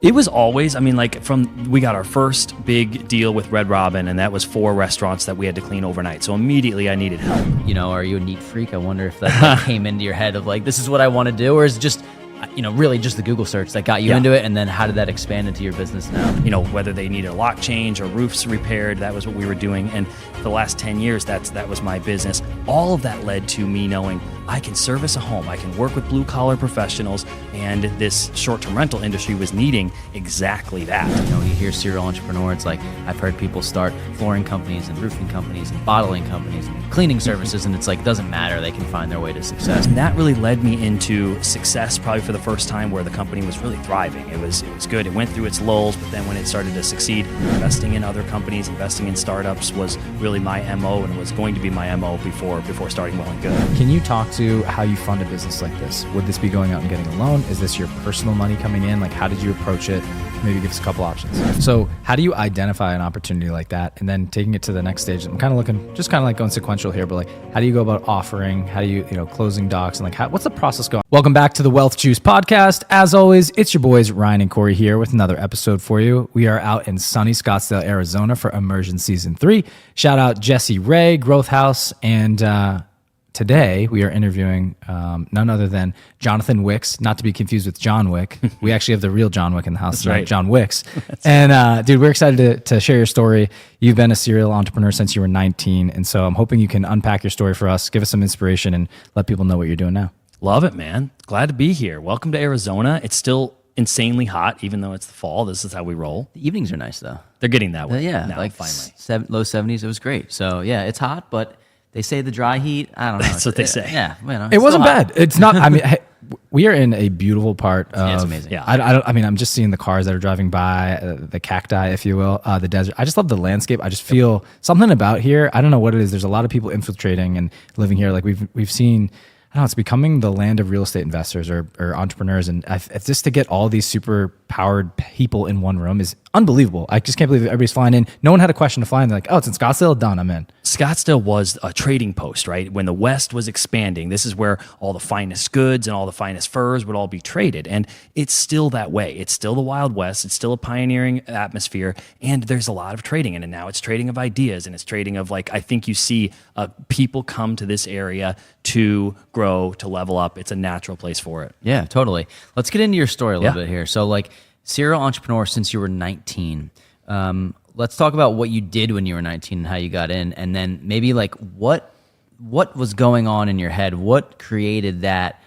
It was always, we got our first big deal with Red Robin, and that was 4 restaurants that we had to clean overnight. So immediately I needed help. Are you a neat freak? I wonder if that came into your head of like, this is what I want to do, or is it just, really just the Google search that got you into it, and then how did that expand into your business now? Whether they needed a lock change or roofs repaired, that was what we were doing. And for the last 10 years, that was my business. All of that led to me knowing I can service a home, I can work with blue-collar professionals, and this short-term rental industry was needing exactly that. You hear serial entrepreneur, it's like, I've heard people start flooring companies and roofing companies and bottling companies and cleaning services, and it's like, doesn't matter, they can find their way to success. And that really led me into success probably for the first time, where the company was really thriving. It was good. It went through its lulls, but then when it started to succeed, investing in other companies, investing in startups was really my MO, and was going to be my MO before starting Well and Good. Can you talk to how you fund a business like this? Would this be going out and getting a loan? Is this your personal money coming in? Like, how did you approach it? Maybe give us a couple options. So how do you identify an opportunity like that and then taking it to the next stage? I'm kind of looking, just kind of like going sequential here, but like, how do you go about offering? How do you, closing docs, and like, what's the process going? Welcome back to the Wealth Juice podcast. As always, it's your boys Ryan and Corey here with another episode for you. We are out in sunny Scottsdale, Arizona for Immersion Season 3. Shout out Jesse Ray, Growth House, and today we are interviewing none other than Jonathan Wicks, not to be confused with John Wick. We actually have the real John Wick in the house. That's right. John Wicks. And dude, we're excited to share your story. You've been a serial entrepreneur since you were 19, and so I'm hoping you can unpack your story for us, give us some inspiration, and let people know what you're doing now. Love it, man. Glad to be here. Welcome to Arizona. It's still insanely hot, even though it's the fall. This is how we roll. The evenings are nice though. They're getting that way. Yeah, now, like finally. Low 70s. It was great. So yeah, it's hot, but they say the dry heat, I don't know. That's what they say. Yeah, it wasn't bad. It's not. I mean, we are in a beautiful part of. Yeah, it's amazing. Yeah. I'm just seeing the cars that are driving by, the cacti, if you will, the desert. I just love the landscape. I just feel something about here. I don't know what it is. There's a lot of people infiltrating and living here. Like we've seen. I don't know, it's becoming the land of real estate investors or entrepreneurs. And if just to get all these super powered people in one room is unbelievable. I just can't believe everybody's flying in. No one had a question to fly in. They're like, oh, it's in Scottsdale? Done, I'm in. Scottsdale was a trading post, right? When the West was expanding, this is where all the finest goods and all the finest furs would all be traded. And it's still that way. It's still the Wild West. It's still a pioneering atmosphere. And there's a lot of trading in it now. It's trading of ideas, and it's trading of, like, I think you see people come to this area to grow, to level up. It's a natural place for it. Yeah, totally. Let's get into your story a little bit here. So, like, serial entrepreneur since you were 19. Let's talk about what you did when you were 19 and how you got in, and then maybe like what was going on in your head? What created that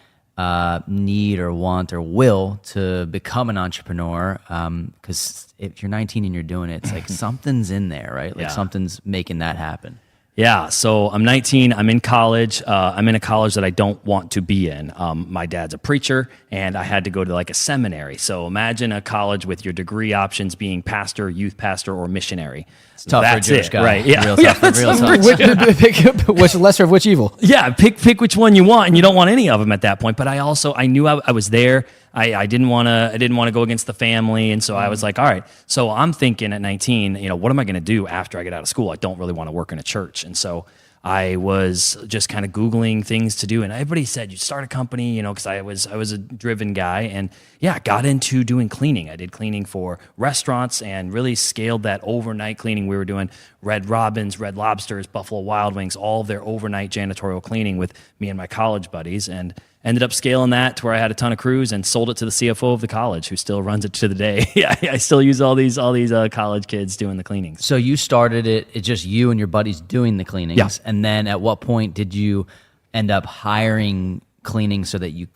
need or want or will to become an entrepreneur? Because if you're 19 and you're doing it, it's like something's in there, right? Like something's making that happen. Yeah, so I'm 19, I'm in college. I'm in a college that I don't want to be in. My dad's a preacher, and I had to go to like a seminary. So imagine a college with your degree options being pastor, youth pastor, or missionary. It's tough That's for a Jewish guy. Right? Yeah, Real tough. Pick which lesser of which evil. Yeah, pick which one you want, and you don't want any of them at that point. But I knew I was there. I didn't want to go against the family, and so I was like, all right. So I'm thinking at 19, what am I going to do after I get out of school? I don't really want to work in a church, and so I was just kind of Googling things to do, and everybody said you start a company, because I was a driven guy, and got into doing cleaning. I did cleaning for restaurants and really scaled that overnight cleaning. We were doing Red Robins, Red Lobsters, Buffalo Wild Wings, all of their overnight janitorial cleaning with me and my college buddies, and ended up scaling that to where I had a ton of crews and sold it to the CFO of the college, who still runs it to the day. I still use all these college kids doing the cleanings. So you started it's just you and your buddies doing the cleanings, and then at what point did you end up hiring cleaners so that you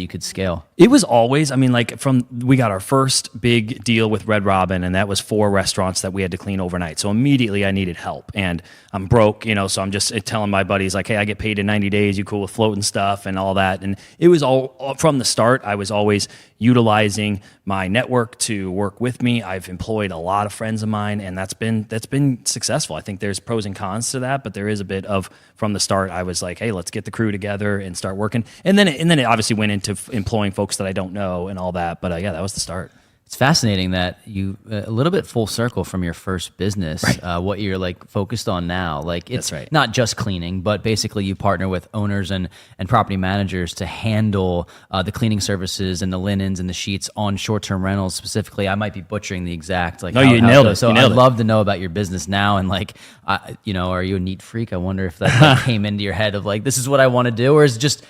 could scale? It was always, we got our first big deal with Red Robin, and that was 4 restaurants that we had to clean overnight. So immediately I needed help, and I'm broke, so I'm just telling my buddies like, hey, I get paid in 90 days. You cool with floating stuff and all that? And it was all from the start. I was always utilizing my network to work with me. I've employed a lot of friends of mine, and that's been successful. I think there's pros and cons to that, but there is a bit of, from the start, I was like, hey, let's get the crew together and start working. And then it obviously went into employing folks that I don't know and all that. But that was the start. It's fascinating that you a little bit full circle from your first business, what you're like focused on now. Like it's not just cleaning, but basically you partner with owners and property managers to handle the cleaning services and the linens and the sheets on short-term rentals specifically. I might be butchering the exact like. No, you nailed it. So I'd love to know about your business now and like, are you a neat freak? I wonder if that like, came into your head of like, this is what I want to do, or is it just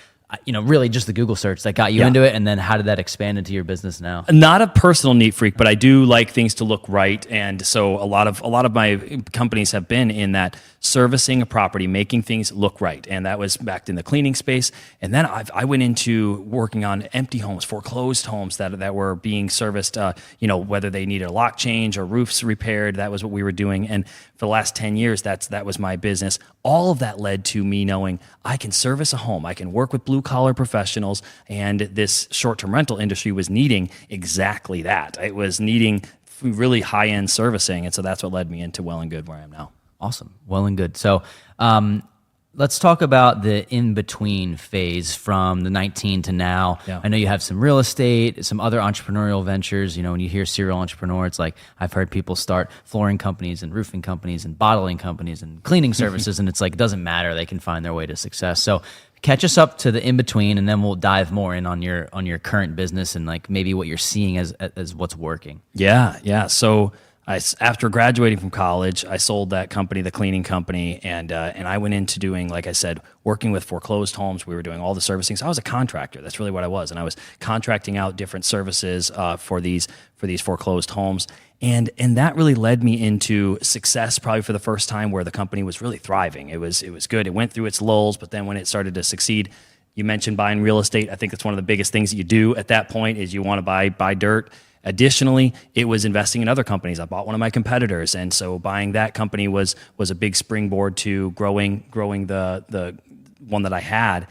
really just the Google search that got you into it, and then how did that expand into your business now? Not a personal neat freak, but I do like things to look right, and so a lot of my companies have been in that servicing a property, making things look right, and that was back in the cleaning space. And then I went into working on empty homes, foreclosed homes that were being serviced. Whether they needed a lock change or roofs repaired, that was what we were doing. And for the last 10 years, that was my business. All of that led to me knowing I can service a home, I can work with blue collar professionals, and this short-term rental industry was needing exactly that. It was needing really high-end servicing, and so that's what led me into Well and Good where I am now. Awesome. Well and good. So let's talk about the in-between phase from the 19 to now. Yeah. I know you have some real estate, some other entrepreneurial ventures. When you hear serial entrepreneur, it's like I've heard people start flooring companies and roofing companies and bottling companies and cleaning services, and it's like it doesn't matter. They can find their way to success. So catch us up to the in-between, and then we'll dive more in on your current business and like maybe what you're seeing as what's working. Yeah. So after graduating from college, I sold that company, the cleaning company, and I went into doing, like I said, working with foreclosed homes. We were doing all the servicing. So I was a contractor. That's really what I was, and I was contracting out different services for these foreclosed homes, and that really led me into success, probably for the first time, where the company was really thriving. It was good. It went through its lulls, but then when it started to succeed. You mentioned buying real estate. I think that's one of the biggest things that you do at that point is you want to buy dirt. Additionally, it was investing in other companies. I bought one of my competitors, and so buying that company was a big springboard to growing the one that I had.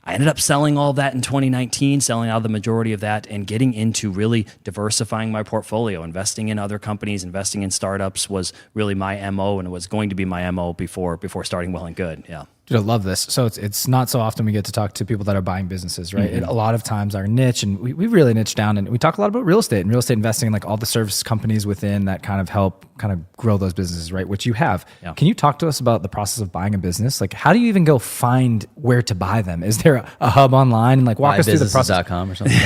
I ended up selling all that in 2019, selling out the majority of that, and getting into really diversifying my portfolio. Investing in other companies, investing in startups was really my MO, and it was going to be my MO before starting Well and Good. Yeah. Dude, I love this. So it's not so often we get to talk to people that are buying businesses, right? A lot of times our niche, and we really niche down, and we talk a lot about real estate and real estate investing, like all the service companies within that kind of help kind of grow those businesses, right? Which you have. Yeah. Can you talk to us about the process of buying a business? Like, how do you even go find where to buy them? Is there a hub online, and like walk us through the process? Buybusiness.com or something.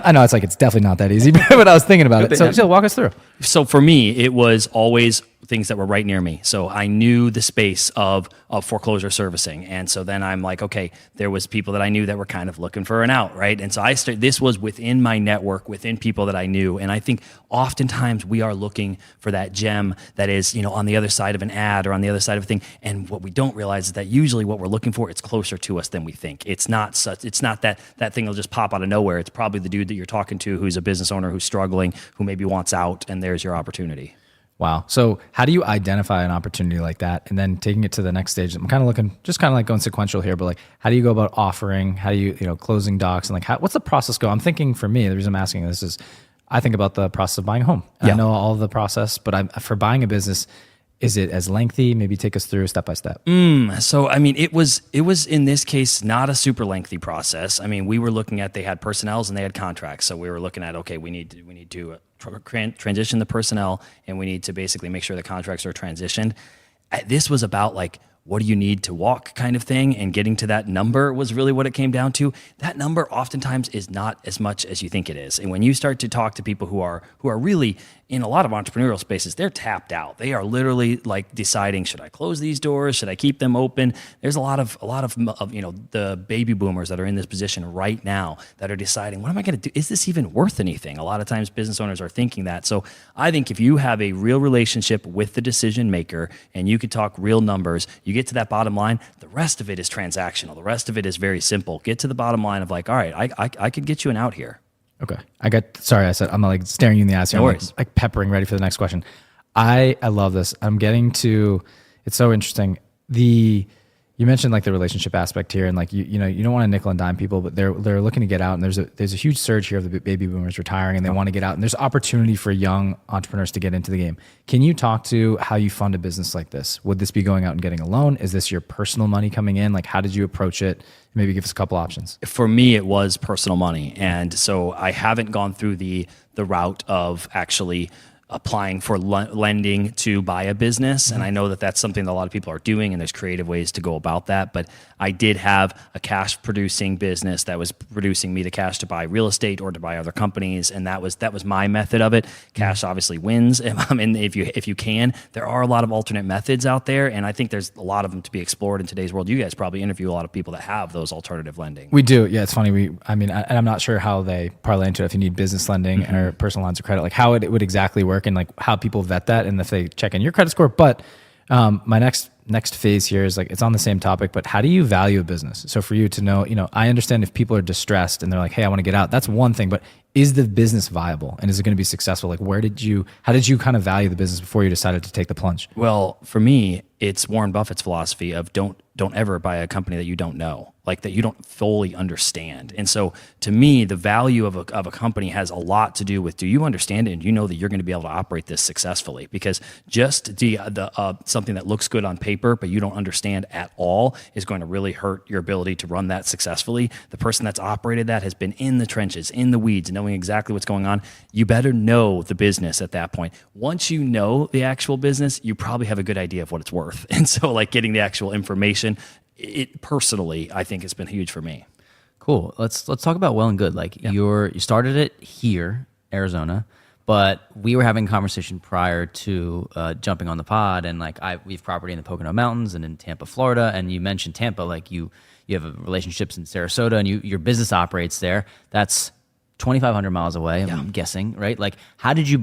I know it's definitely not that easy, but I was thinking about it. So walk us through. So for me, it was always things that were right near me. So I knew the space of foreclosure servicing. And so then I'm like, okay, there was people that I knew that were kind of looking for an out, right? And so this was within my network, within people that I knew. And I think oftentimes we are looking for that gem that is, on the other side of an ad or on the other side of a thing. And what we don't realize is that usually what we're looking for, it's closer to us than we think. It's not that thing will just pop out of nowhere. It's probably the dude that you're talking to who's a business owner who's struggling, who maybe wants out, and there's your opportunity. Wow. So how do you identify an opportunity like that and then taking it to the next stage? I'm kind of looking, just kind of like going sequential here, but like, how do you go about offering? How do you, closing docs, and like, what's the process go? I'm thinking for me, the reason I'm asking this is I think about the process of buying a home. Yeah. I know all of the process, but for buying a business, is it as lengthy? Maybe take us through step by step. So, I mean, it was in this case not a super lengthy process. I mean, we were looking at, they had personnels and they had contracts. So we were looking at, okay, we need to transition the personnel, and we need to basically make sure the contracts are transitioned. This was about like, what do you need to walk kind of thing, and getting to that number was really what it came down to. That number oftentimes is not as much as you think it is. And when you start to talk to people who are really in a lot of entrepreneurial spaces, they're tapped out. They are literally like deciding, should I close these doors? Should I keep them open? There's a lot of the baby boomers that are in this position right now that are deciding, what am I going to do? Is this even worth anything? A lot of times business owners are thinking that. So I think if you have a real relationship with the decision maker and you could talk real numbers, you get to that bottom line, the rest of it is transactional. The rest of it is very simple. Get to the bottom line of like, all right, I could get you an out here. Okay. I'm like staring you in the eyes here. No I'm worries. like peppering, ready for the next question. I love this. I'm getting to, it's so interesting. You mentioned like the relationship aspect here, and like you know you don't want to nickel and dime people, but they're looking to get out, and there's a huge surge here of the baby boomers retiring, and they want to get out, and there's opportunity for young entrepreneurs to get into the game. Can you talk to how you fund a business like this? Would this be going out and getting a loan? Is this your personal money coming in? Like, how did you approach it? Maybe give us a couple options. For me, it was personal money, and so I haven't gone through the route of actually applying for lending to buy a business. And I know that that's something that a lot of people are doing, and there's creative ways to go about that. But I did have a cash producing business that was producing me the cash to buy real estate or to buy other companies. And that was my method of it. Cash obviously wins. I mean, if you can, there are a lot of alternate methods out there. And I think there's a lot of them to be explored in today's world. You guys probably interview a lot of people that have those alternative lending. We do. Yeah, it's funny. I'm not sure how they parlay into it. If you need business lending or personal lines of credit, like how it would exactly work, and like how people vet that, and if they check in your credit score. But my next phase here is like, it's on the same topic, but how do you value a business? So for you to know, I understand if people are distressed and they're like, hey, I want to get out, that's one thing, but is the business viable and is it going to be successful? Like, how did you kind of value the business before you decided to take the plunge? Well, for me, it's Warren Buffett's philosophy of don't ever buy a company that you don't know, like that you don't fully understand. And so to me, the value of a company has a lot to do with, do you understand it and you know that you're going to be able to operate this successfully? Because just the something that looks good on paper but you don't understand at all is going to really hurt your ability to run that successfully. The person that's operated that has been in the trenches, in the weeds, knowing exactly what's going on. You better know the business at that point. Once you know the actual business, you probably have a good idea of what it's worth. And so like getting the actual information, it personally, I think it's been huge for me. Cool. Let's talk about well and good. Like you started it here, Arizona, but we were having a conversation prior to jumping on the pod, and like we have property in the Pocono Mountains and in Tampa, Florida, and you mentioned Tampa, like you have relationships in Sarasota, and your business operates there. That's 2,500 miles away, I'm guessing, right? Like, how did you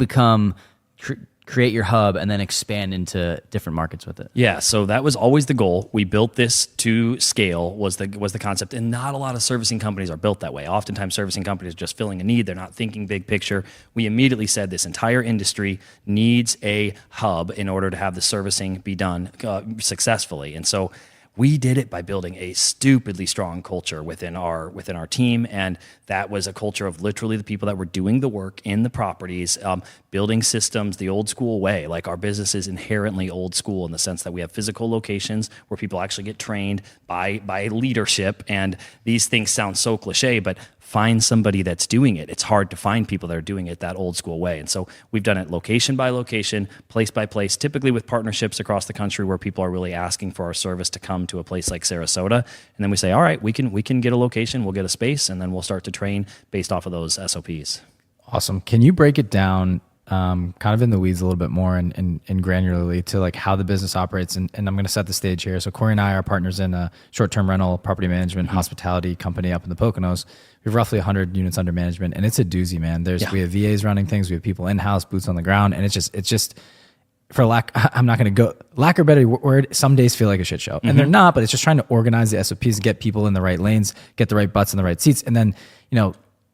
create your hub and then expand into different markets with it? Yeah, so that was always the goal. We built this to scale was the concept, and not a lot of servicing companies are built that way. Oftentimes servicing companies are just filling a need. They're not thinking big picture. We immediately said this entire industry needs a hub in order to have the servicing be done successfully. And so we did it by building a stupidly strong culture within our team, and that was a culture of literally the people that were doing the work in the properties, building systems the old school way. Like, our business is inherently old school in the sense that we have physical locations where people actually get trained by leadership, and these things sound so cliche, but find somebody that's doing it. It's hard to find people that are doing it that old school way. And so we've done it location by location, place by place, typically with partnerships across the country where people are really asking for our service to come to a place like Sarasota. And then we say, all right, we can get a location, we'll get a space, and then we'll start to train based off of those SOPs. Awesome. Can you break it down kind of in the weeds a little bit more and granularly to like how the business operates? And I'm going to set the stage here. So Corey and I are partners in a short-term rental property management hospitality company up in the Poconos. We have roughly 100 units under management, and it's a doozy, man. We have VAs running things, we have people in-house, boots on the ground, and it's just for lack or better word, some days feel like a shit show. And they're not, but it's just trying to organize the SOPs, get people in the right lanes, get the right butts in the right seats, and then,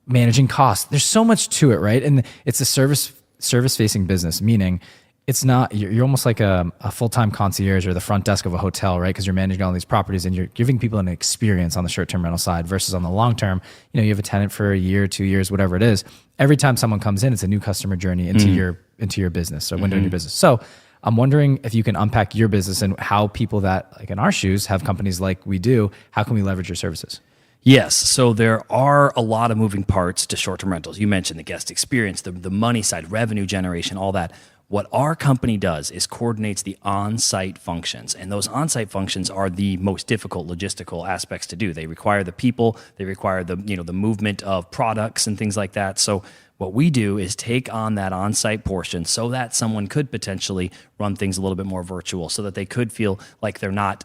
managing costs. There's so much to it, right? And it's a service-facing business, meaning it's not, you're almost like a full-time concierge or the front desk of a hotel, right? Because you're managing all these properties and you're giving people an experience on the short-term rental side versus on the long-term, you have a tenant for a year, 2 years, whatever it is. Every time someone comes in, it's a new customer journey into your business or window in your business. So I'm wondering if you can unpack your business and how people that, like in our shoes, have companies like we do, how can we leverage your services? Yes. So there are a lot of moving parts to short-term rentals. You mentioned the guest experience, the money side, revenue generation, all that. What our company does is coordinates the on-site functions, and those on-site functions are the most difficult logistical aspects to do. They require the people, they require the movement of products and things like that. So what we do is take on that on-site portion so that someone could potentially run things a little bit more virtual, so that they could feel like they're not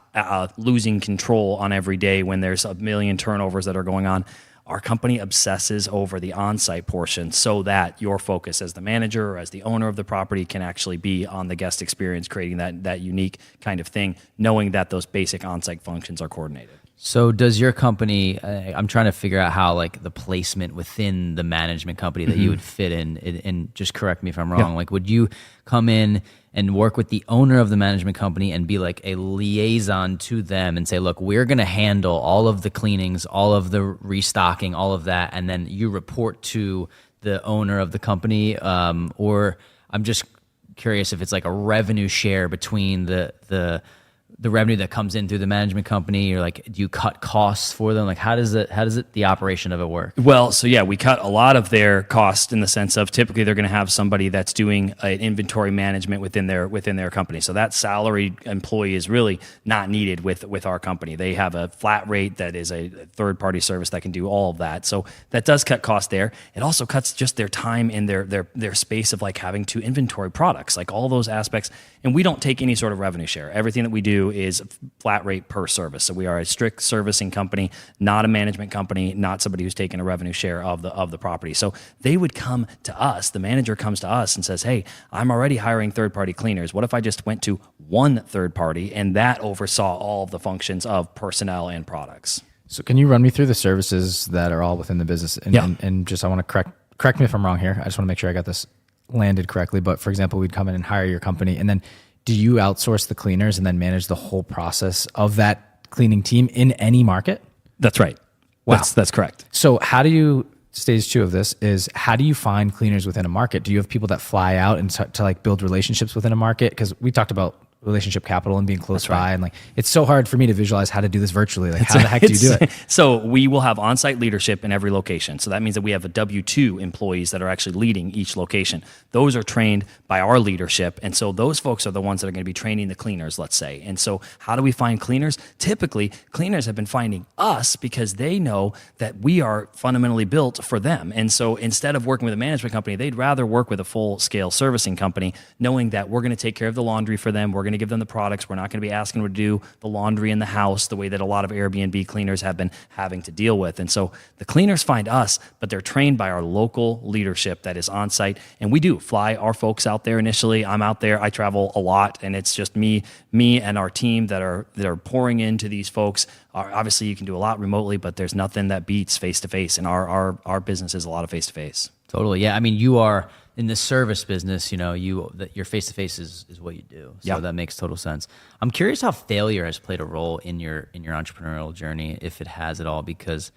losing control on every day when there's a million turnovers that are going on. Our company obsesses over the on-site portion so that your focus as the manager or as the owner of the property can actually be on the guest experience, creating that unique kind of thing, knowing that those basic on-site functions are coordinated. So does your company, I'm trying to figure out how like the placement within the management company that you would fit in, and just correct me if I'm wrong. Yeah. Like, would you come in and work with the owner of the management company and be like a liaison to them and say, look, we're going to handle all of the cleanings, all of the restocking, all of that, and then you report to the owner of the company? Or I'm just curious if it's like a revenue share between the revenue that comes in through the management company, or like, do you cut costs for them? Like, how does the operation of it work? Well, so yeah, we cut a lot of their cost in the sense of typically they're going to have somebody that's doing an inventory management within their company. So that salaried employee is really not needed with our company. They have a flat rate that is a third-party service that can do all of that. So that does cut cost there. It also cuts just their time in their space of like having to inventory products, like all those aspects. And we don't take any sort of revenue share. Everything that we do is flat rate per service. So we are a strict servicing company, not a management company, not somebody who's taking a revenue share of the property. So they would come to us, the manager comes to us and says, hey, I'm already hiring third-party cleaners. What if I just went to one third party and that oversaw all of the functions of personnel and products? So can you run me through the services that are all within the business? And, Yeah. and just, I want to correct me if I'm wrong here. I just want to make sure I got this landed correctly. But for example, we'd come in and hire your company, and then do you outsource the cleaners and then manage the whole process of that cleaning team in any market? That's right. Wow. That's correct. So how do you, stage 2 of this is, how do you find cleaners within a market? Do you have people that fly out and to like build relationships within a market? Because we talked about relationship capital and being close by, and like, it's so hard for me to visualize how to do this virtually. Like, how the heck do you do it? So we will have on-site leadership in every location. So that means that we have a W-2 employees that are actually leading each location. Those are trained by our leadership. And so those folks are the ones that are going to be training the cleaners, let's say. And so how do we find cleaners? Typically, cleaners have been finding us because they know that we are fundamentally built for them. And so instead of working with a management company, they'd rather work with a full-scale servicing company, knowing that we're going to take care of the laundry for them. We're going to give them the products. We're not going to be asking them to do the laundry in the house the way that a lot of Airbnb cleaners have been having to deal with. And so the cleaners find us, but they're trained by our local leadership that is on site. And we do fly our folks out there initially. I'm out there. I travel a lot, and it's just me and our team that are pouring into these folks. Obviously, you can do a lot remotely, but there's nothing that beats face-to-face. And our business is a lot of face-to-face. Totally. Yeah. I mean, you are in the service business, your face-to-face is what you do. So that makes total sense. I'm curious how failure has played a role in your entrepreneurial journey, if it has at all, because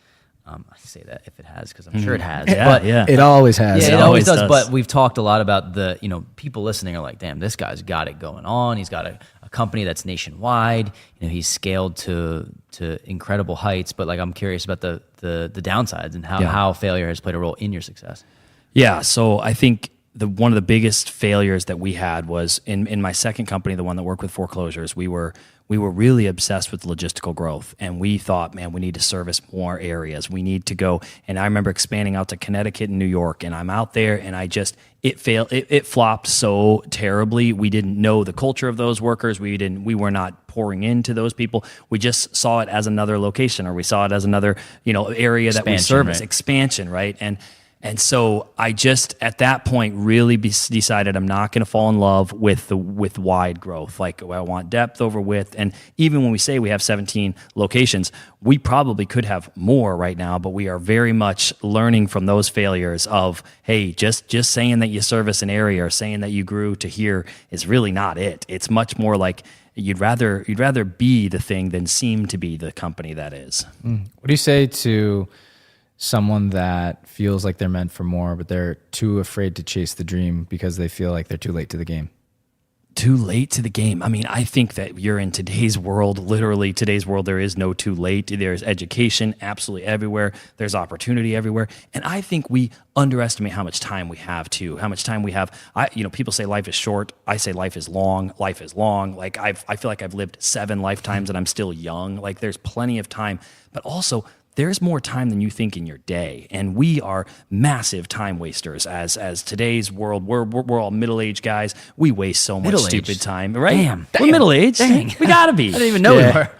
I say that if it has, because I'm sure it has. But It always has. Yeah, it always does. But we've talked a lot about people listening are like, damn, this guy's got it going on. He's got a company that's nationwide. He's scaled to incredible heights. But like, I'm curious about the downsides and how failure has played a role in your success. Yeah, so I think one of the biggest failures that we had was in my second company, the one that worked with foreclosures. We were really obsessed with logistical growth, and we thought, man, we need to service more areas. We need to go, and I remember expanding out to Connecticut and New York, and I'm out there, and it flopped so terribly. We didn't know the culture of those workers. We were not pouring into those people. We just saw it as another location, or we saw it as another area that we service. Right? Expansion, right? And so I just, at that point, really decided I'm not going to fall in love with wide growth. Like, I want depth over width. And even when we say we have 17 locations, we probably could have more right now, but we are very much learning from those failures of, hey, just saying that you service an area or saying that you grew to here is really not it. It's much more like you'd rather be the thing than seem to be the company that is. What do you say to someone that feels like they're meant for more, but they're too afraid to chase the dream because they feel like they're too late to the game? Too late to the game. I mean, I think that you're in today's world, literally today's world, there is no too late. There's education absolutely everywhere. There's opportunity everywhere. And I think we underestimate how much time we have too, how much time we have. People say life is short. I say life is long. Life is long. Like I feel like I've lived 7 lifetimes and I'm still young. Like there's plenty of time, but also there's more time than you think in your day, and we are massive time wasters. As today's world, we're all middle-aged guys. We waste so much stupid time, right? Damn. We're middle-aged. Dang. We gotta be. I didn't even know we were.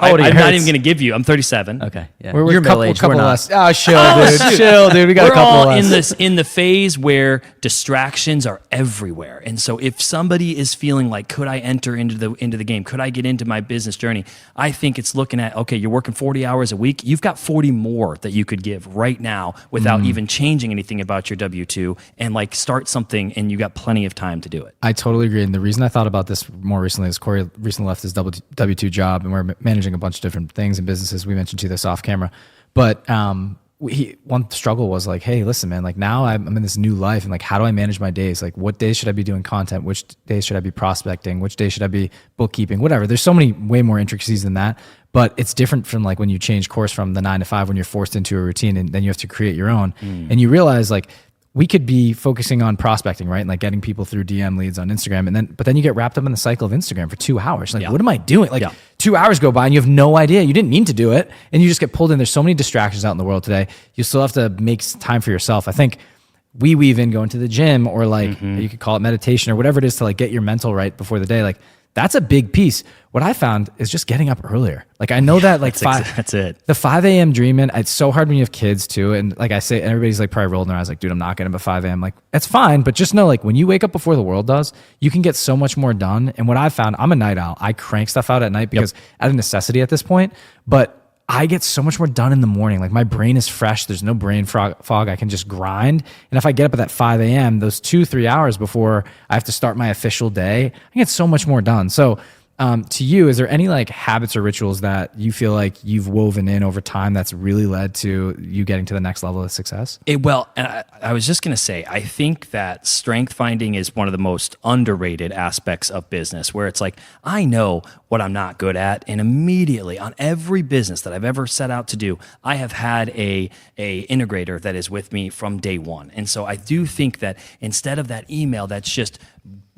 I'm not even gonna give you. I'm 37. Okay, yeah. We're You're couple middle-aged. We're not. less. Oh, chill, dude. We got We're a couple all less. in the phase where distractions are everywhere, and so if somebody is feeling like, could I enter into the game? Could I get into my business journey? I think it's looking at, okay, you're working 40 hours a week. You've got got 40 more that you could give right now without even changing anything about your W-2, and like start something, and you got plenty of time to do it. I totally agree. And the reason I thought about this more recently is Corey recently left his W-2 job, and we're managing a bunch of different things and businesses. We mentioned to this off camera, but one struggle was like, hey, listen, man, like now I'm in this new life, and like, how do I manage my days? Like, what days should I be doing content? Which days should I be prospecting? Which days should I be bookkeeping? Whatever. There's so many way more intricacies than that, but it's different from like when you change course from the 9 to 5, when you're forced into a routine and then you have to create your own. And you realize like, we could be focusing on prospecting, right? And like getting people through DM leads on Instagram. But then you get wrapped up in the cycle of Instagram for 2 hours. Like, what am I doing? Like 2 hours go by and you have no idea. You didn't mean to do it. And you just get pulled in. There's so many distractions out in the world today. You still have to make time for yourself. I think we weave in going to the gym, or like you could call it meditation or whatever it is, to like get your mental right before the day. Like, that's a big piece. What I found is just getting up earlier. Like, I know that like that's it. The 5 a.m. dreaming, it's so hard when you have kids too. And like I say, everybody's like probably rolling their eyes like, dude, I'm not getting up at 5 a.m. Like, it's fine. But just know, like, when you wake up before the world does, you can get so much more done. And what I've found, I'm a night owl. I crank stuff out at night because out of necessity at this point. But I get so much more done in the morning. Like, my brain is fresh. There's no brain fog. I can just grind. And if I get up at that 5 a.m., those 2-3 hours before I have to start my official day, I get so much more done. So to you, is there any like habits or rituals that you feel like you've woven in over time that's really led to you getting to the next level of success? I was just going to say, I think that strength finding is one of the most underrated aspects of business, where it's like, I know what I'm not good at, and immediately on every business that I've ever set out to do, I have had a integrator that is with me from day one. And so I do think that instead of that email that's just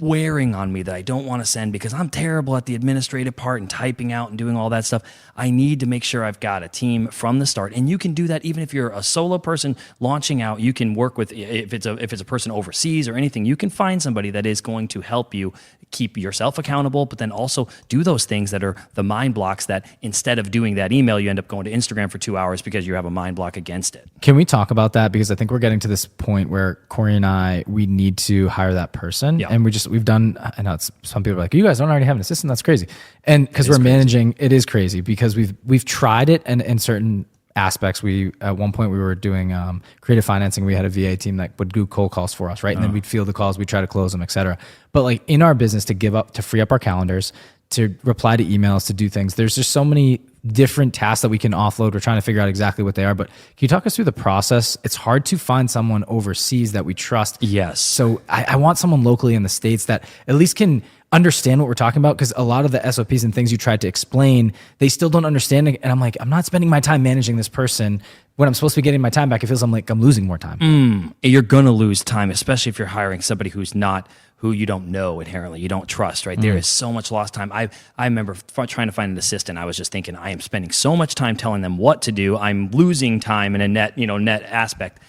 wearing on me that I don't want to send because I'm terrible at the administrative part and typing out and doing all that stuff, I need to make sure I've got a team from the start. And you can do that even if you're a solo person launching out. You can work with, if it's a person overseas or anything, you can find somebody that is going to help you keep yourself accountable, but then also do those things that are the mind blocks that instead of doing that email, you end up going to Instagram for 2 hours because you have a mind block against it. Can we talk about that? Because I think we're getting to this point where Corey and I, we need to hire that person. And we've done, I know some people are like, you guys don't already have an assistant? That's crazy. And because we're managing, it is crazy because we've tried it, and in certain aspects, at one point we were doing creative financing. We had a VA team that would do cold calls for us, right? And then we'd field the calls, we'd try to close them, et cetera. But like in our business, to free up our calendars, to reply to emails, to do things, there's just so many different tasks that we can offload. We're trying to figure out exactly what they are. But can you talk us through the process? It's hard to find someone overseas that we trust. Yes. So I want someone locally in the States that at least can understand what we're talking about, because a lot of the SOPs and things you tried to explain, they still don't understand it. And I'm like, I'm not spending my time managing this person when I'm supposed to be getting my time back. It feels like I'm losing more time. You're going to lose time, especially if you're hiring somebody who you don't know inherently, you don't trust, right? There is so much lost time. I remember trying to find an assistant. I was just thinking, I am spending so much time telling them what to do. I'm losing time in a net aspect.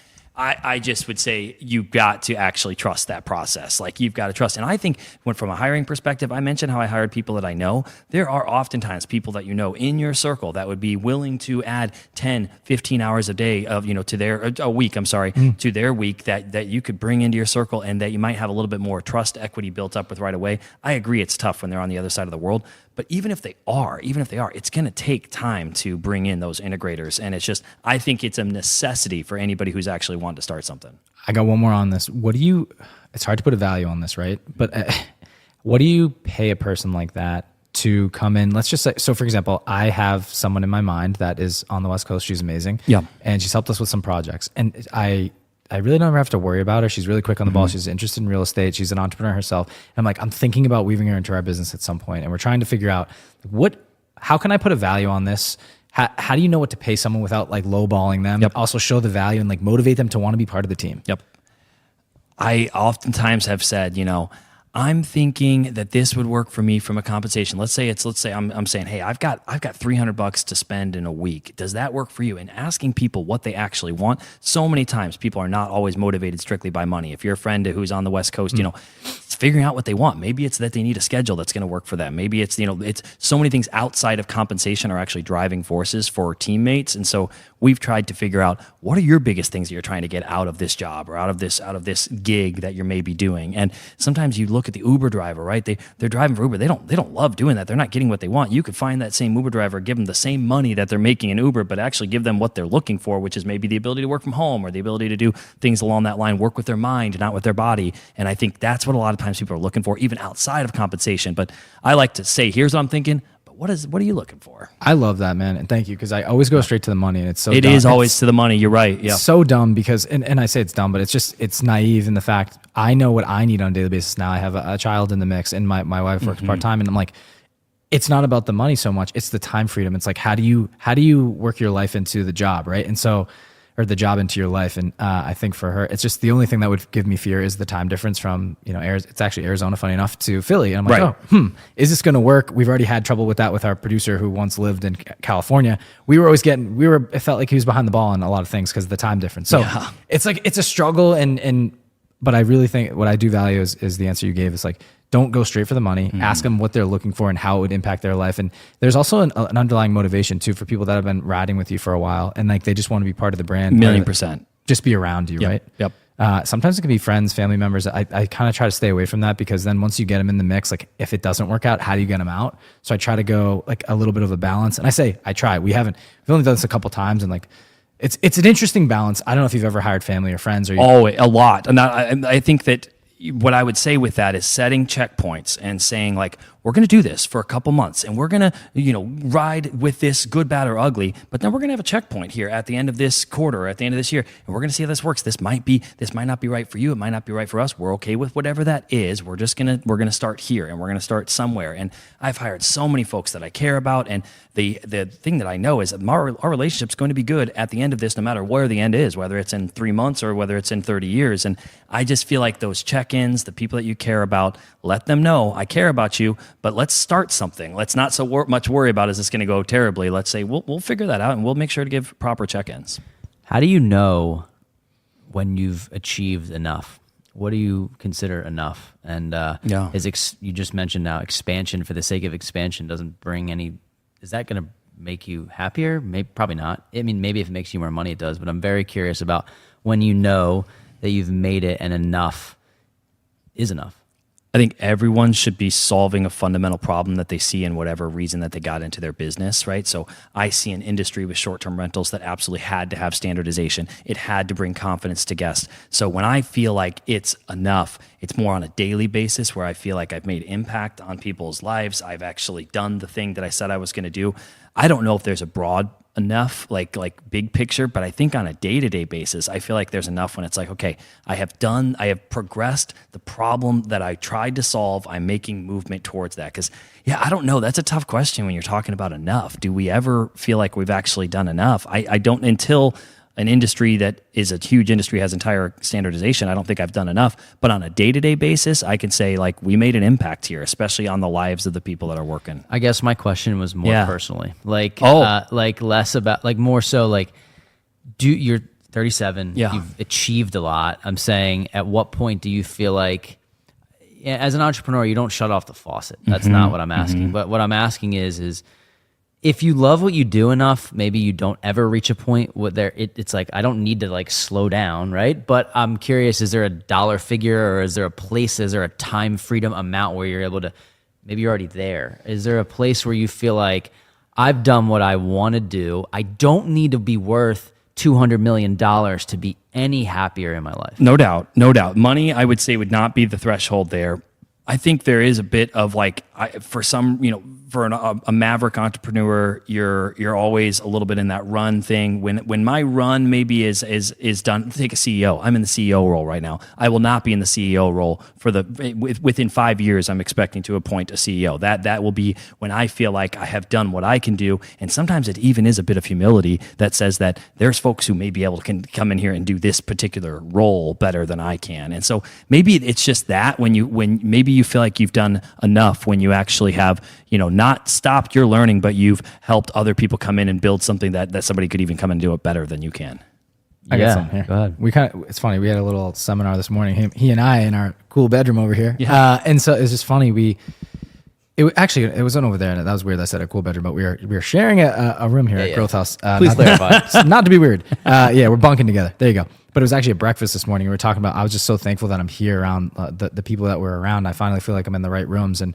I just would say you've got to actually trust that process. Like, you've got to trust. And I think from a hiring perspective, I mentioned how I hired people that I know. There are oftentimes people that you know in your circle that would be willing to add 10, 15 hours a day of, to their week that you could bring into your circle, and that you might have a little bit more trust equity built up with right away. I agree it's tough when they're on the other side of the world. But even if they are, it's going to take time to bring in those integrators. And I think it's a necessity for anybody who's actually wanting to start something. I got one more on this. It's hard to put a value on this, right? But what do you pay a person like that to come in? Let's just say, so for example, I have someone in my mind that is on the West Coast. She's amazing. Yeah. And she's helped us with some projects. And I really don't ever have to worry about her. She's really quick on the ball. She's interested in real estate. She's an entrepreneur herself. And I'm thinking about weaving her into our business at some point. And we're trying to figure out how can I put a value on this? How do you know what to pay someone without lowballing them? Yep. Also show the value and motivate them to want to be part of the team. Yep. I oftentimes have said, I'm thinking that this would work for me from a compensation. Let's say I'm saying, hey, I've got $300 to spend in a week. Does that work for you? And asking people what they actually want. So many times people are not always motivated strictly by money. If you're a friend who's on the West Coast, it's figuring out what they want. Maybe it's that they need a schedule that's going to work for them. Maybe it's, it's so many things outside of compensation are actually driving forces for teammates. And so we've tried to figure out, what are your biggest things that you're trying to get out of this job or out of this gig that you're maybe doing? And sometimes you look at the Uber driver, right? They're driving for Uber. They don't love doing that. They're not getting what they want. You could find that same Uber driver, give them the same money that they're making in Uber, but actually give them what they're looking for, which is maybe the ability to work from home or the ability to do things along that line, work with their mind, not with their body. And I think that's what a lot of times people are looking for, even outside of compensation. But I like to say, here's what I'm thinking. But what are you looking for? I love that, man. And thank you. Cause I always go straight to the money, and it's so It dumb. is always to the money. You're right. Yeah. So dumb because, and I say it's dumb, but it's naive in the fact I know what I need on a daily basis now. I have a child in the mix, and my wife works part-time, and I'm like, it's not about the money so much. It's the time freedom. It's like, how do you work your life into the job, right? And so, or the job into your life. And I think for her, it's just the only thing that would give me fear is the time difference from, it's actually Arizona, funny enough, to Philly. And I'm like, is this going to work? We've already had trouble with that with our producer who once lived in California. It felt like he was behind the ball on a lot of things because of the time difference. So it's like, it's a struggle. But I really think what I do value is the answer you gave. Is like, don't go straight for the money. Ask them what they're looking for and how it would impact their life. And there's also an underlying motivation too for people that have been riding with you for a while and like they just want to be part of the brand. 1,000,000%. Just be around you, right? Yep. Sometimes it can be friends, family members. I kind of try to stay away from that because then once you get them in the mix, like if it doesn't work out, how do you get them out? So I try to go like a little bit of a balance. And I try. We've only done this a couple times, and like it's an interesting balance. I don't know if you've ever hired family or friends or a lot. And I think that what I would say with that is setting checkpoints and saying like, we're going to do this for a couple months and we're going to, ride with this good, bad, or ugly, but then we're going to have a checkpoint here at the end of this quarter or at the end of this year. And we're going to see how this works. This might not be right for you. It might not be right for us. We're okay with whatever that is. We're going to start here and we're going to start somewhere. And I've hired so many folks that I care about. And the thing that I know is that our relationship's going to be good at the end of this, no matter where the end is, whether it's in 3 months or whether it's in 30 years. And I just feel like those check-ins, the people that you care about, let them know I care about you, but let's start something. Let's not so much worry about, is this going to go terribly? Let's say we'll figure that out and we'll make sure to give proper check-ins. How do you know when you've achieved enough? What do you consider enough? And you just mentioned now expansion for the sake of expansion doesn't bring any. Is that going to make you happier? Maybe, probably not. I mean, maybe if it makes you more money, it does. But I'm very curious about when you know that you've made it and enough is enough. I think everyone should be solving a fundamental problem that they see in whatever reason that they got into their business, right? So I see an industry with short-term rentals that absolutely had to have standardization. It had to bring confidence to guests. So when I feel like it's enough, it's more on a daily basis where I feel like I've made impact on people's lives. I've actually done the thing that I said I was going to do. I don't know if there's a broad enough, like big picture, but I think on a day-to-day basis, I feel like there's enough when it's like, okay, I have progressed the problem that I tried to solve. I'm making movement towards that. Because I don't know. That's a tough question when you're talking about enough. Do we ever feel like we've actually done enough? I don't, until an industry that is a huge industry has entire standardization. I don't think I've done enough, but on a day-to-day basis, I can say like we made an impact here, especially on the lives of the people that are working. I guess my question was more personally, like less about, like more so like, you're 37, you've achieved a lot. I'm saying, at what point do you feel like, as an entrepreneur, you don't shut off the faucet. That's not what I'm asking. But what I'm asking is if you love what you do enough, maybe you don't ever reach a point where it's like, I don't need to like slow down, right? But I'm curious, is there a dollar figure, or is there a place, is there a time freedom amount where you're able to, maybe you're already there. Is there a place where you feel like, I've done what I want to do. I don't need to be worth $200 million to be any happier in my life? No doubt. Money, I would say, would not be the threshold there. I think there is a bit of like, for some, for a maverick entrepreneur, you're always a little bit in that run thing. When my run maybe is done, take a CEO. I'm in the CEO role right now. I will not be in the CEO role within 5 years. I'm expecting to appoint a CEO. That will be when I feel like I have done what I can do. And sometimes it even is a bit of humility that says that there's folks who may be able to come in here and do this particular role better than I can. And so maybe it's just that when maybe you feel like you've done enough, when you actually have, not stopped your learning, but you've helped other people come in and build something that somebody could even come and do it better than you can. I got some here. Go ahead. It's funny. We had a little seminar this morning. He and I in our cool bedroom over here. Yeah. And so it's just funny. It wasn't over there. And that was weird. I said a cool bedroom, but we were sharing a room here at Growth House. Please clarify. Not to be weird. We're bunking together. There you go. But it was actually a breakfast this morning. We were talking about, I was just so thankful that I'm here around the people that were around. I finally feel like I'm in the right rooms. And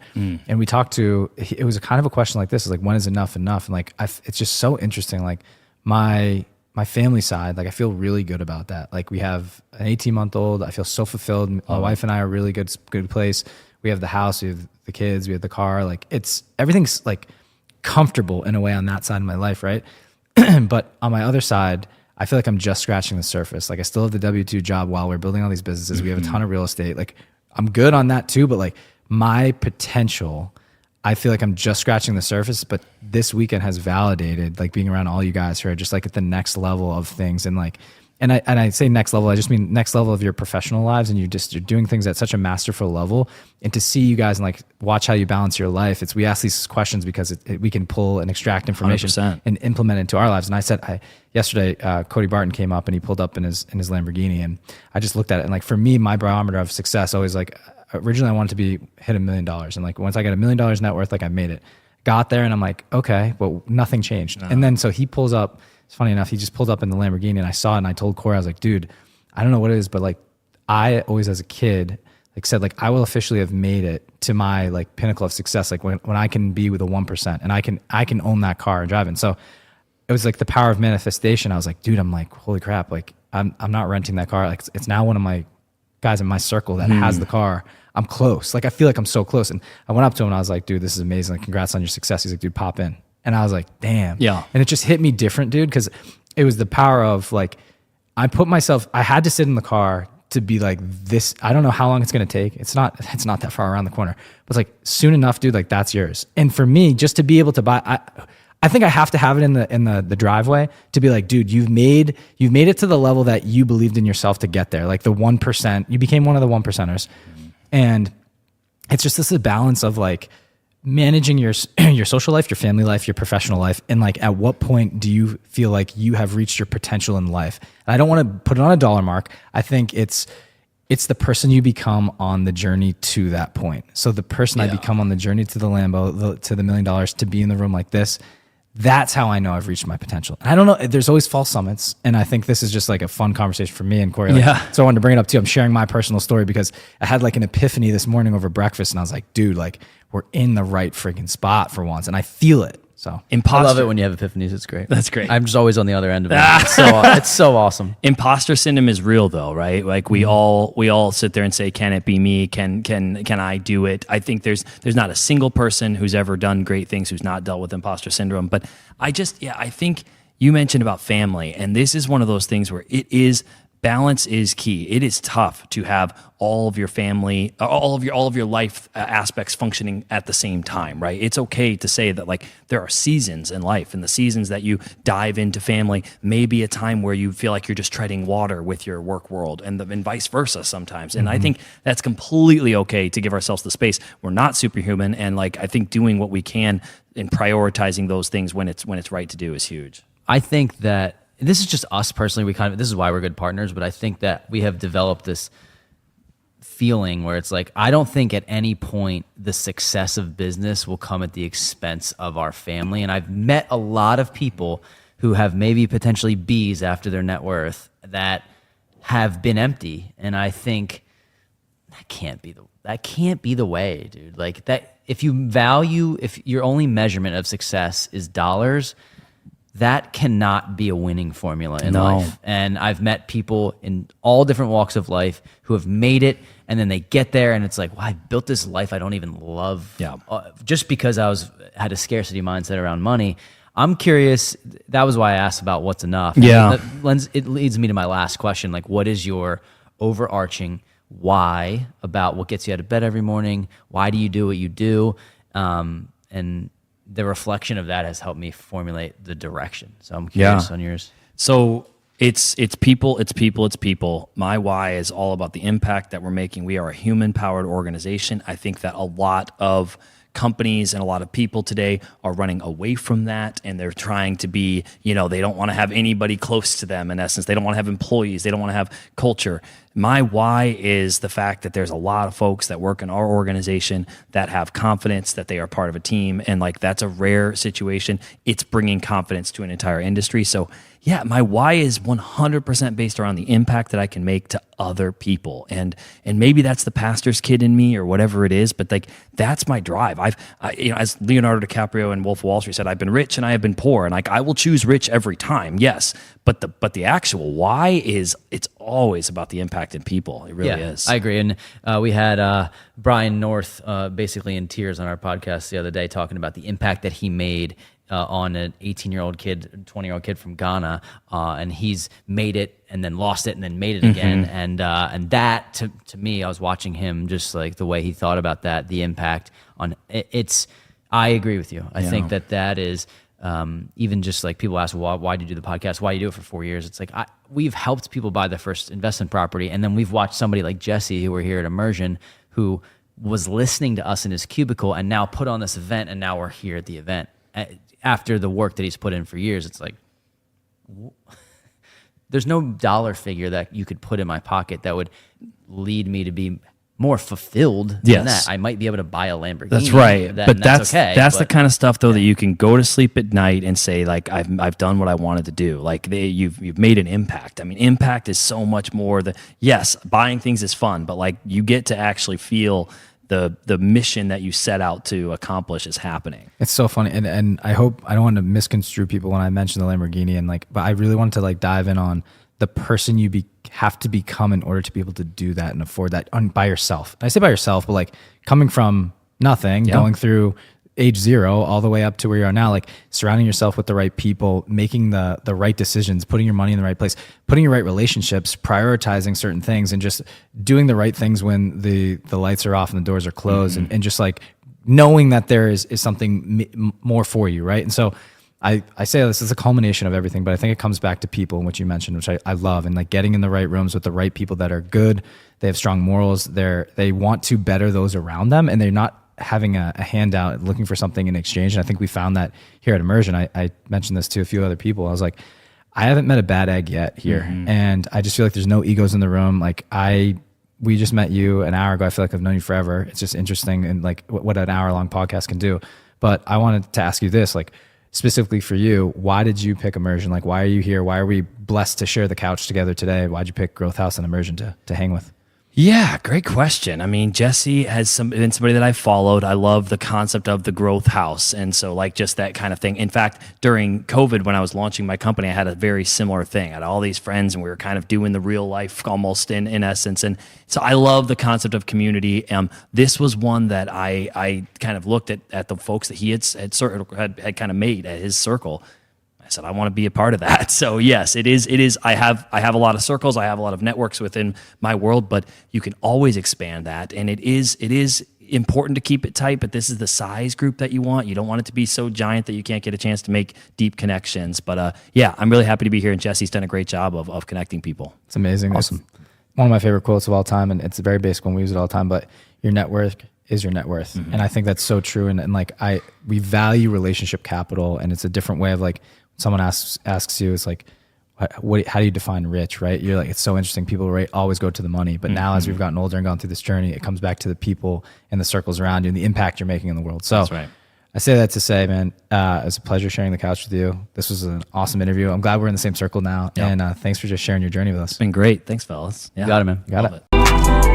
we talked to, it was a kind of a question like this, is like, when is enough enough? And like, it's just so interesting. Like my family side, like I feel really good about that. Like we have an 18-month-old. I feel so fulfilled. My wife and I are really good place. We have the house, we have the kids, we have the car. Like everything's like comfortable in a way on that side of my life. Right. But on my other side, I feel like I'm just scratching the surface. Like I still have the W-2 job while we're building all these businesses. We have a ton of real estate. Like I'm good on that too, but like my potential, I feel like I'm just scratching the surface, but this weekend has validated like being around all you guys who are just like at the next level of things. And like, and I say next level, I just mean next level of your professional lives. And you're doing things at such a masterful level. And to see you guys and like watch how you balance your life. We ask these questions because we can pull and extract information 100%. and implement it into our lives. And I said, yesterday, Cody Barton came up and he pulled up in his Lamborghini, and I just looked at it. And like, for me, my barometer of success always like, originally I wanted to hit $1 million. And like, once I got $1 million net worth, like I made it, got there, and I'm like, okay, but nothing changed. And then, so he pulls up, it's funny enough, he just pulled up in the Lamborghini, and I saw it, and I told Corey, I was like, dude, I don't know what it is, but like, I always as a kid, like said, like, I will officially have made it to my like pinnacle of success. Like when I can be with a 1% and I can own that car and drive it. And so it was like the power of manifestation. I was like, dude, I'm like, holy crap. Like I'm not renting that car. Like it's now one of my guys in my circle that has the car. I'm close. Like I feel like I'm so close. And I went up to him and I was like, dude, this is amazing. Like, congrats on your success. He's like, dude, pop in. And I was like, damn. Yeah. And it just hit me different, dude. Cause it was the power of like, I had to sit in the car to be like this. I don't know how long it's going to take. It's not that far around the corner, but it's like soon enough, dude, like that's yours. And for me, just to be able to buy, I think I have to have it in the driveway to be like, dude, you've made it to the level that you believed in yourself to get there. Like the 1%, you became one of the 1%ers. And it's just this balance of like managing your social life, your family life, your professional life. And like, at what point do you feel like you have reached your potential in life? And I don't want to put it on a dollar mark. I think it's the person you become on the journey to that point. So the person I become on the journey to the Lambo, to the $1 million, to be in the room like this, that's how I know I've reached my potential. And I don't know, there's always false summits. And I think this is just like a fun conversation for me and Corey. Like, so I wanted to bring it up too. I'm sharing my personal story because I had like an epiphany this morning over breakfast. And I was like, dude, like we're in the right freaking spot for once. And I feel it. So I love it when you have epiphanies. It's great. That's great. I'm just always on the other end of it. It's so awesome. Imposter syndrome is real though, right? Like we all sit there and say, can it be me? Can I do it? I think there's not a single person who's ever done great things who's not dealt with imposter syndrome. But I think you mentioned about family, and this is one of those things where balance is key. It is tough to have all of your family, all of your life aspects functioning at the same time, right? It's okay to say that like there are seasons in life, and the seasons that you dive into family may be a time where you feel like you're just treading water with your work world, and vice versa sometimes. And I think that's completely okay to give ourselves the space. We're not superhuman, and like I think doing what we can and prioritizing those things when it's right to do is huge. I think that this is just us personally. This is why we're good partners, but I think that we have developed this feeling where it's like, I don't think at any point the success of business will come at the expense of our family. And I've met a lot of people who have maybe potentially B's after their net worth that have been empty. And I think that can't be the way, dude. Like that, if your only measurement of success is dollars, that cannot be a winning formula in life. And I've met people in all different walks of life who have made it, and then they get there and it's like, well, I built this life I don't even love just because I had a scarcity mindset around money. I'm curious, that was why I asked about what's enough. Yeah. It leads me to my last question. Like, what is your overarching why about what gets you out of bed every morning? Why do you do what you do? And the reflection of that has helped me formulate the direction. So I'm curious on yours. So it's people. My why is all about the impact that we're making. We are a human-powered organization. I think that a lot of companies and a lot of people today are running away from that, and they're trying to be, they don't want to have anybody close to them. In essence, they don't want to have employees. They don't want to have culture. My why is the fact that there's a lot of folks that work in our organization that have confidence that they are part of a team. And like, that's a rare situation. It's bringing confidence to an entire industry. So yeah, my why is 100% based around the impact that I can make to other people. And maybe that's the pastor's kid in me or whatever it is, but like, that's my drive. As Leonardo DiCaprio in Wolf of Wall Street said, I've been rich and I have been poor. And like, I will choose rich every time. Yes. But the actual why is, it's always about the impact in people. It really is. I agree. And we had Brian North basically in tears on our podcast the other day talking about the impact that he made on an 18-year-old kid, 20-year-old kid from Ghana, and he's made it and then lost it and then made it again. And that to me, I was watching him, just like the way he thought about that, the impact on it's. I agree with you. I think that is. Even just like people ask, well, why did you do the podcast? Why do you do it for 4 years? It's like, we've helped people buy their first investment property. And then we've watched somebody like Jesse, who were here at Immersion, who was listening to us in his cubicle and now put on this event. And now we're here at the event after the work that he's put in for years. It's like, there's no dollar figure that you could put in my pocket that would lead me to be more fulfilled than that. I might be able to buy a Lamborghini. That's right. But that's okay. That's the kind of stuff though that you can go to sleep at night and say like, I've done what I wanted to do. Like you've made an impact. I mean, impact is so much more than, yes, buying things is fun, but like you get to actually feel the mission that you set out to accomplish is happening. It's so funny. And I hope, I don't want to misconstrue people when I mention the Lamborghini and like, but I really wanted to like dive in on the person you have to become in order to be able to do that and afford that by yourself. I say by yourself, but like coming from nothing, going through age 0 all the way up to where you are now, like surrounding yourself with the right people, making the right decisions, putting your money in the right place, putting your right relationships, prioritizing certain things, and just doing the right things when the lights are off and the doors are closed, and just like knowing that there is something more for you, right? And so I say this is a culmination of everything, but I think it comes back to people, which you mentioned, which I love, and like getting in the right rooms with the right people that are good, they have strong morals, they want to better those around them, and they're not having a handout, looking for something in exchange. And I think we found that here at Immersion. I mentioned this to a few other people. I was like, I haven't met a bad egg yet here. And I just feel like there's no egos in the room. Like we just met you an hour ago. I feel like I've known you forever. It's just interesting, and like what an hour-long podcast can do. But I wanted to ask you this, like specifically for you, why did you pick Immersion? Like, why are you here? Why are we blessed to share the couch together today? Why'd you pick Growth House and Immersion to hang with? Yeah, great question. I mean, Jesse has been somebody that I followed. I love the concept of the growth house. And so like just that kind of thing. In fact, during COVID, when I was launching my company, I had a very similar thing. I had all these friends and we were kind of doing the real life almost in essence. And so I love the concept of community. This was one that I kind of looked at the folks that he had kind of made at his circle. I said, I want to be a part of that. So yes, it is. I have a lot of circles. I have a lot of networks within my world, but you can always expand that. And it is important to keep it tight, but this is the size group that you want. You don't want it to be so giant that you can't get a chance to make deep connections. But yeah, I'm really happy to be here. And Jesse's done a great job of connecting people. It's amazing. Awesome. It's one of my favorite quotes of all time. And it's a very basic one. We use it all the time, but your net worth is your net worth. And I think that's so true. And like, we value relationship capital, and it's a different way of like, someone asks you, it's like, how do you define rich, right? You're like, it's so interesting. People always go to the money. But now as we've gotten older and gone through this journey, it comes back to the people and the circles around you and the impact you're making in the world. So that's right. I say that to say, man, it's a pleasure sharing the couch with you. This was an awesome interview. I'm glad we're in the same circle now. Yep. And thanks for just sharing your journey with us. It's been great. Thanks, fellas. Yeah. You got it, man. Got it.